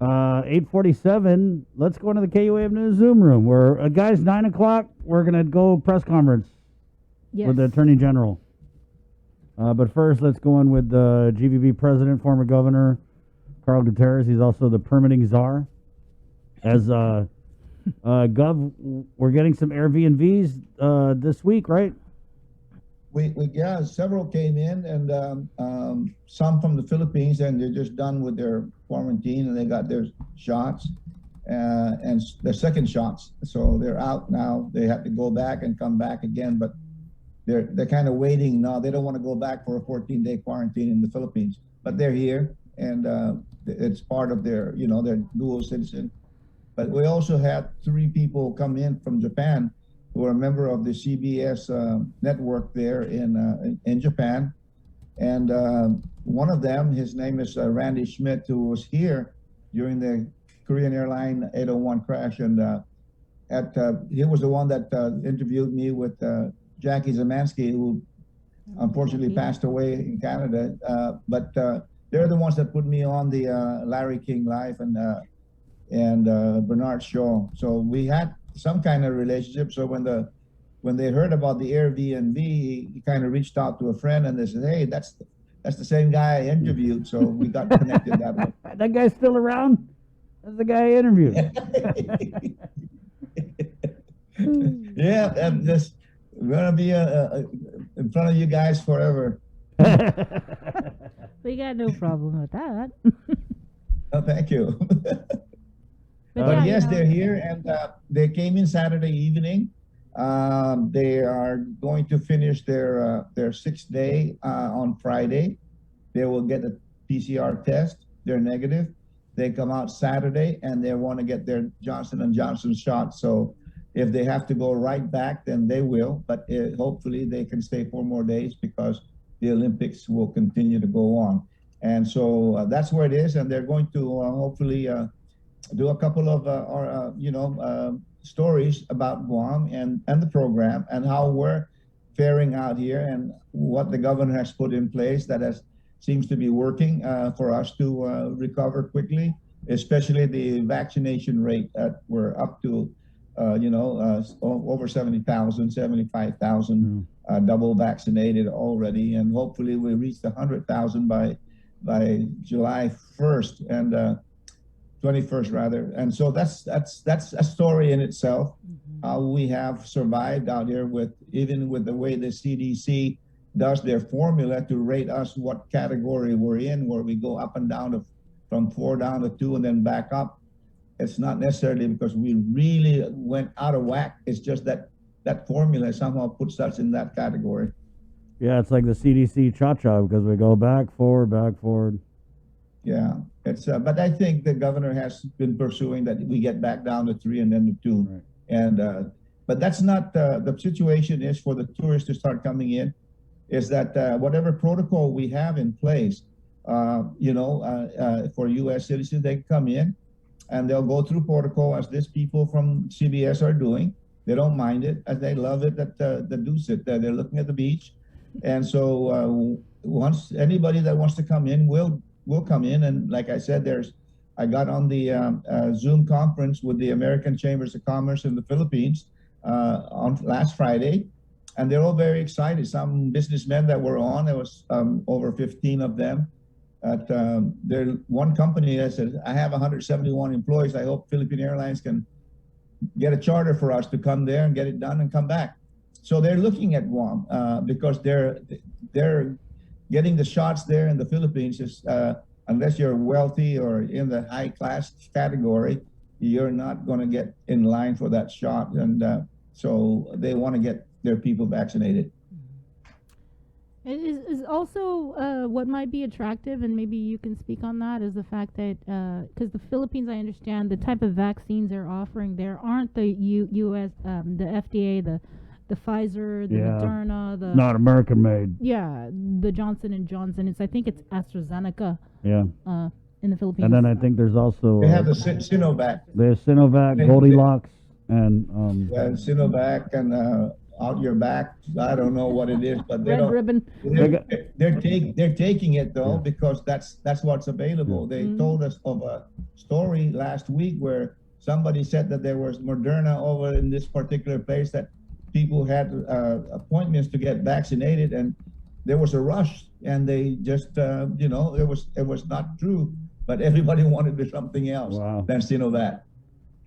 8:47. Let's go into the KUAM News Zoom room. Where guys, 9 o'clock. We're gonna go press conference Yes. with the Attorney General. But first, let's go in with the GVB President, former Governor Carl Gutierrez. He's also the permitting czar. As Gov, we're getting some Airbnbs this week, right? We yeah, several came in, and some from the Philippines, and they're just done with their quarantine, and they got their shots, and their second shots. So they're out now. They have to go back and come back again, but they're kind of waiting now. They don't want to go back for a 14-day quarantine in the Philippines, but they're here, and it's part of their their dual citizen. But we also had 3 people come in from Japan who are a member of the CBS network there in Japan. And one of them, his name is Randy Schmidt, who was here during the Korean Airline 801 crash. And he was the one that interviewed me with Jackie Zemansky, who unfortunately passed away in Canada. But they're the ones that put me on the Larry King Live and Bernard Shaw. So we had some kind of relationship. So when they heard about the Airbnb, he kind of reached out to a friend, and they said, "Hey, that's the same guy I interviewed." So we got connected that way. That guy's still around? That's the guy I interviewed. Yeah, and we're gonna be in front of you guys forever. We got no problem with that. Oh, thank you. But But yeah, yes, they're here, and they came in Saturday evening. They are going to finish their 6th day on Friday. They will get a PCR test. They're negative. They come out Saturday, and they want to get their Johnson & Johnson shot. So if they have to go right back, then they will. But hopefully they can stay 4 more days because the Olympics will continue to go on. And so that's where it is, and they're going to hopefully do a couple of stories about Guam and the program and how we're faring out here and what the governor has put in place that seems to be working for us to recover quickly, especially the vaccination rate that we're up to, over 70,000, 75,000 double vaccinated already, and hopefully we reach the 100,000 by July 1st and 21st rather. And so that's a story in itself. How we have survived out here even with the way the CDC does their formula to rate us what category we're in, where we go up and down from 4 down to 2 and then back up. It's not necessarily because we really went out of whack. It's just that formula somehow puts us in that category. Yeah, it's like the CDC cha-cha because we go back, forward, back, forward. Yeah, it's but I think the governor has been pursuing that we get back down to 3 and then to 2. Right. And but that's not the situation. Is for the tourists to start coming in, is that whatever protocol we have in place, for U.S. citizens, they come in and they'll go through protocol as these people from CBS are doing. They don't mind it, as they love it that do sit there. They're looking at the beach, and so once anybody that wants to come in will come in. And like I said, I got on the Zoom conference with the American Chambers of Commerce in the Philippines on last Friday, and they're all very excited. Some businessmen that were on, there was over 15 of them. There's one company that said, "I have 171 employees. I hope Philippine Airlines can get a charter for us to come there and get it done and come back." So they're looking at Guam because they're getting the shots there in the Philippines. Is unless you're wealthy or in the high class category, you're not going to get in line for that shot. And so they want to get their people vaccinated. Is also what might be attractive, and maybe you can speak on that, is the fact that because the Philippines, I understand the type of vaccines they're offering there aren't the U.S. The FDA, the Pfizer, the Moderna, the not American made. Yeah, the Johnson & Johnson. I think it's AstraZeneca. Yeah. In the Philippines. And then I think there's also they have the Sinovac. There's Sinovac, Goldilocks, and Sinovac, and out your back. I don't know what it is, but they Red don't. ribbon. They're taking it though, Yeah. because that's what's available. They told us of a story last week where somebody said that there was Moderna over in this particular place, that people had appointments to get vaccinated, and there was a rush, and they just it was not true, but everybody wanted something else than Sinovac.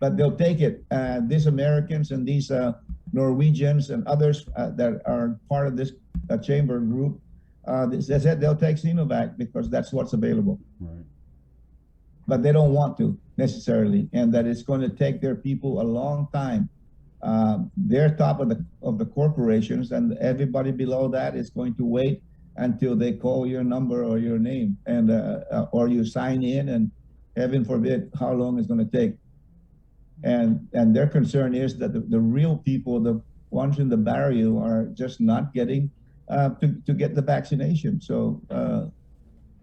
But they'll take it. These Americans and these Norwegians and others that are part of this chamber group, they said they'll take Sinovac because that's what's available. Right. But they don't want to necessarily, and that it's going to take their people a long time. They're top of the corporations, and everybody below that is going to wait until they call your number or your name, and or you sign in, and heaven forbid how long it's going to take. And their concern is that the real people, the ones in the barrio, are just not getting to get the vaccination. So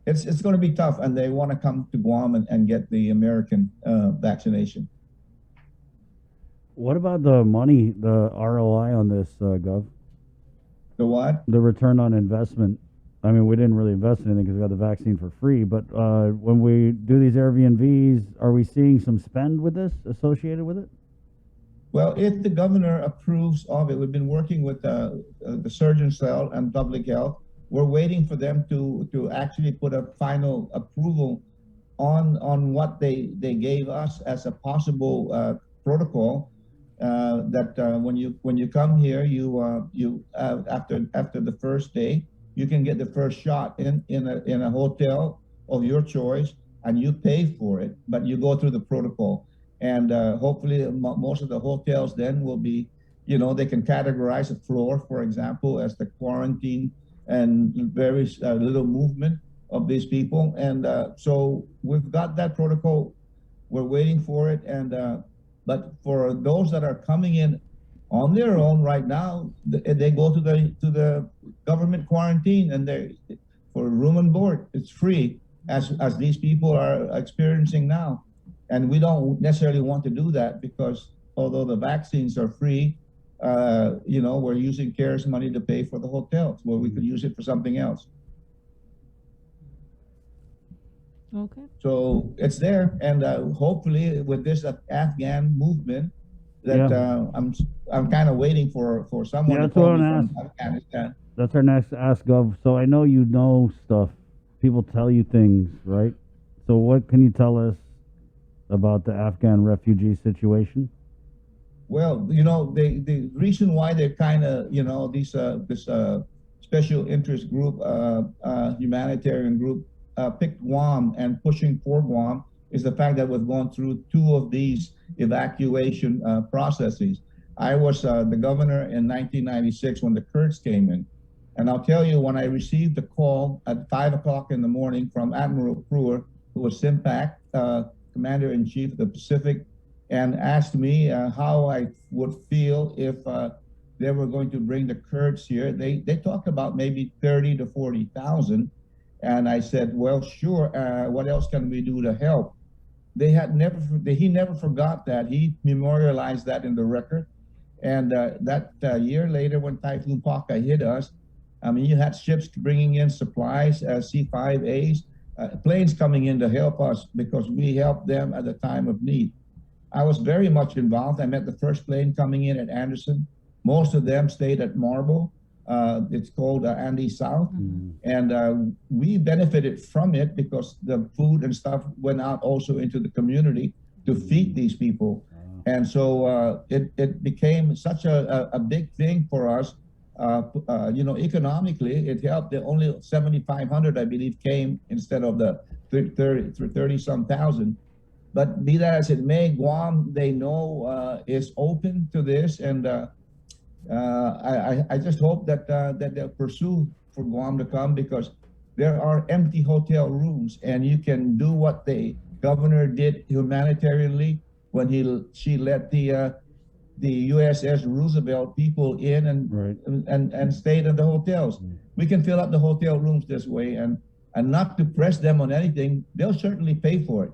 it's going to be tough, and they want to come to Guam and get the American vaccination. What about the money, the ROI on this, Gov? The what? The return on investment. I mean, we didn't really invest in anything because we got the vaccine for free. But when we do these Airbnbs, are we seeing some spend with this associated with it? Well, if the governor approves of it, we've been working with the Surgeon Cell and Public Health. We're waiting for them to actually put a final approval on what they gave us as a possible protocol. That when you come here, you after the first day, you can get the first shot in a hotel of your choice, and you pay for it, but you go through the protocol. And hopefully most of the hotels then will be, they can categorize a floor, for example, as the quarantine and very little movement of these people. And so we've got that protocol. We're waiting for it. And but for those that are coming in on their own right now, they go to the government quarantine, and they for room and board. It's free, as these people are experiencing now. And we don't necessarily want to do that, because although the vaccines are free, we're using CARES money to pay for the hotels, where we could use it for something else. Okay. So it's there, and hopefully with this Afghan movement, that I'm kind of waiting for someone to call me from Afghanistan. That's our next Ask Gov. So I know you know stuff. People tell you things, right? So what can you tell us about the Afghan refugee situation? Well, the reason why they're kind of, this special interest group, humanitarian group, picked Guam and pushing for Guam is the fact that we've gone through 2 of these evacuation processes. I was the governor in 1996 when the Kurds came in. And I'll tell you, when I received the call at 5 o'clock in the morning from Admiral Brewer, who was SIMPAC, Commander-in-Chief of the Pacific, and asked me how I would feel if they were going to bring the Kurds here. They talked about maybe 30 to 40,000. And I said, well, sure, what else can we do to help? He never forgot that. He memorialized that in the record. And that year later, when Typhoon Paka hit us, I mean, you had ships bringing in supplies, C-5As, planes coming in to help us because we helped them at the time of need. I was very much involved. I met the first plane coming in at Anderson. Most of them stayed at Marble. It's called Andy South. And we benefited from it because the food and stuff went out also into the community to feed these people. And so it became such a big thing for us. Economically, it helped. The only 7,500, I believe, came instead of the 30-some thousand. But be that as it may, Guam, they know is open to this, and I just hope that they'll pursue for Guam to come, because there are empty hotel rooms, and you can do what the governor did humanitarianly when she let the USS Roosevelt people in and stayed at the hotels. We can fill up the hotel rooms this way, and not to press them on anything. They'll certainly pay for it.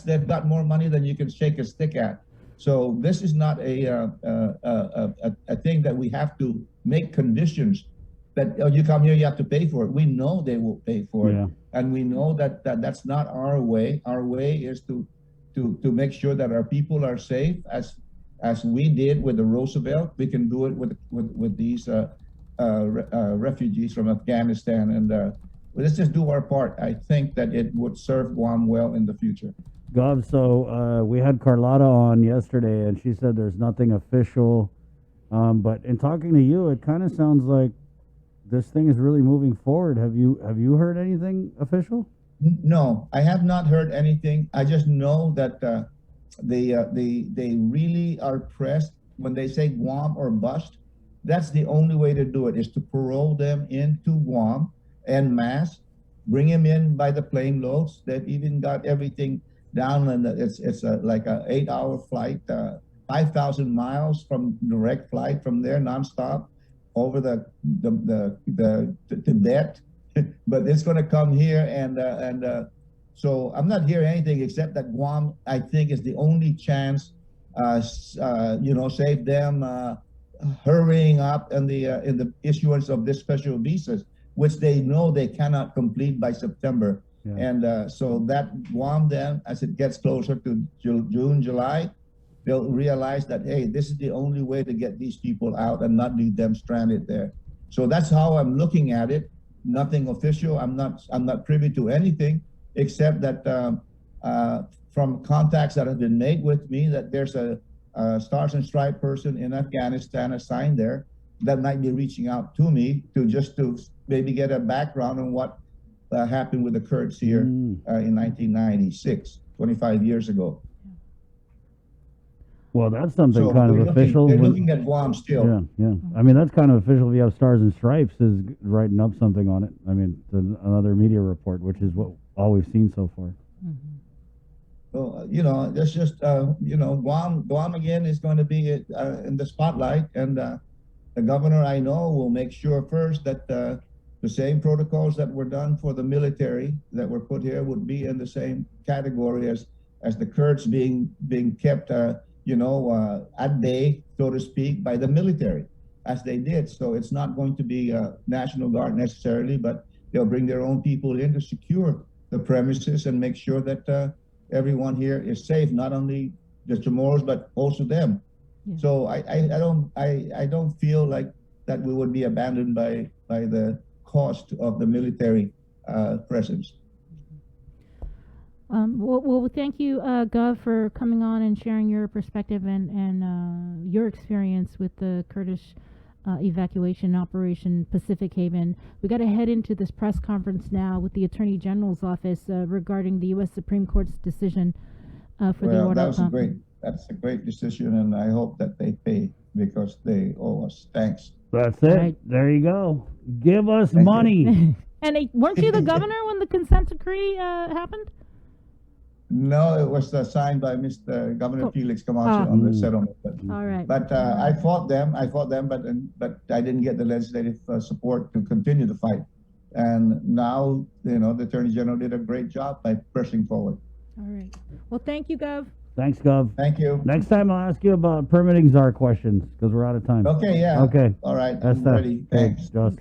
They've got more money than you can shake a stick at. So this is not a thing that we have to make conditions that you come here, you have to pay for it. We know they will pay for it, and we know that that's not our way. Our way is to make sure that our people are safe, as we did with the Roosevelt. We can do it with these refugees from Afghanistan, and let's just do our part. I think that it would serve Guam well in the future. Gov, so we had Carlotta on yesterday, and she said there's nothing official. But in talking to you, it kind of sounds like this thing is really moving forward. Have you heard anything official? No, I have not heard anything. I just know that they really are pressed when they say Guam or bust. That's the only way to do it, is to parole them into Guam en masse, bring them in by the plane loads. They've even got everything down, and it's like a 8-hour flight, 5,000 miles from direct flight from there nonstop over the Tibet, but it's going to come here, and so I'm not hearing anything except that Guam, I think, is the only chance, save them hurrying up in the issuance of this special visas, which they know they cannot complete by September. Yeah. And so that Guam then, as it gets closer to June, July, they'll realize that, hey, this is the only way to get these people out and not leave them stranded there. So that's how I'm looking at it. Nothing official. I'm not privy to anything except that from contacts that have been made with me, that there's a Stars and Stripes person in Afghanistan assigned there that might be reaching out to me to maybe get a background on what happened with the Kurds here in 1996, 25 years ago. Well, that's something kind of official. They're looking at Guam still. Yeah. I mean, that's kind of official. If you have Stars and Stripes is writing up something on it. I mean, another media report, which is all we've seen so far. Mm-hmm. So, that's just, Guam again is going to be in the spotlight. And the governor, I know, will make sure first that the same protocols that were done for the military that were put here would be in the same category as the Kurds being kept, at bay, so to speak, by the military, as they did. So it's not going to be National Guard necessarily, but they'll bring their own people in to secure the premises and make sure that everyone here is safe, not only the Chamorros, but also them. Yeah. So I don't feel like that we would be abandoned by the cost of the military presence. Well, thank you, Gov, for coming on and sharing your perspective and your experience with the Kurdish evacuation operation Pacific Haven. We got to head into this press conference now with the Attorney General's office regarding the U.S. Supreme Court's decision for the order. That's a great decision, and I hope that they pay because they owe us. Thanks. That's it. Right. There you go. Give us money. And weren't you the governor when the consent decree happened? No, it was signed by Mr. Governor Felix Camacho on the settlement. All right. But I fought them, but I didn't get the legislative support to continue the fight. And now, the Attorney General did a great job by pressing forward. All right. Well, thank you, Gov. Thanks, Gov. Thank you. Next time I'll ask you about permitting czar questions because we're out of time. Okay, yeah. Okay. All right. I'm ready. Thanks. Just.